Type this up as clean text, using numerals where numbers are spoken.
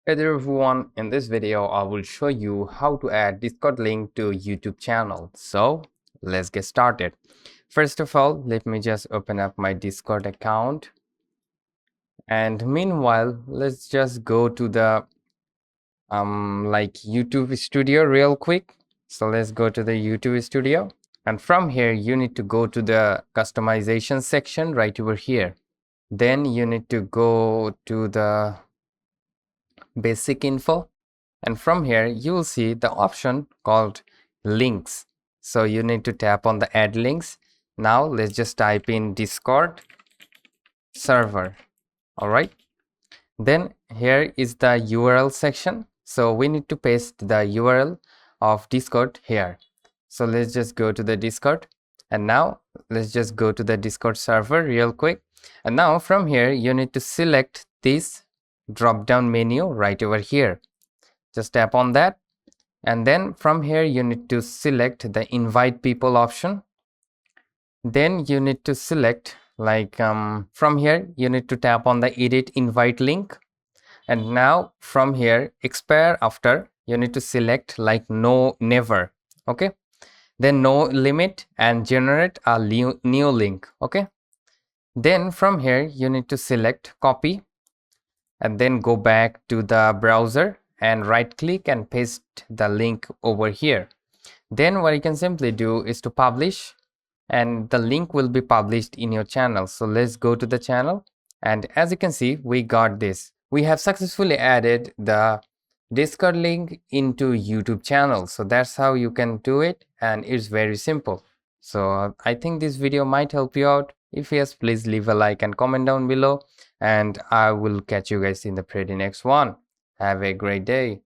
Hey there everyone, in this video I will show you how to add Discord link to YouTube channel. So let's get started. First of all, let me just open up my Discord account, and meanwhile let's just go to the YouTube studio real quick. So let's go to the YouTube studio, and from here you need to go to the customization section right over here. Then you need to go to the basic info, and from here you will see the option called links. So you need to tap on the add links. Now let's just type in Discord server. All right, then here is the URL section, so we need to paste the URL of Discord here. So let's just go to the Discord, and now let's just go to the Discord server real quick. And now from here you need to select this drop down menu right over here. Just tap on that, and then from here you need to select the invite people option. Then you need to select from here you need to tap on the edit invite link, and now from here expire after you need to select like no never. Okay, then no limit and generate a new link. Okay, then from here you need to select copy, and then go back to the browser and right click and paste the link over here. Then what you can simply do is to publish, and the link will be published in your channel. So let's go to the channel, and as you can see we got this. We have successfully added the Discord link into YouTube channel. So that's how you can do it, and it's very simple. So I think this video might help you out. If yes, please leave a like and comment down below, and I will catch you guys in the pretty next one. Have a great day.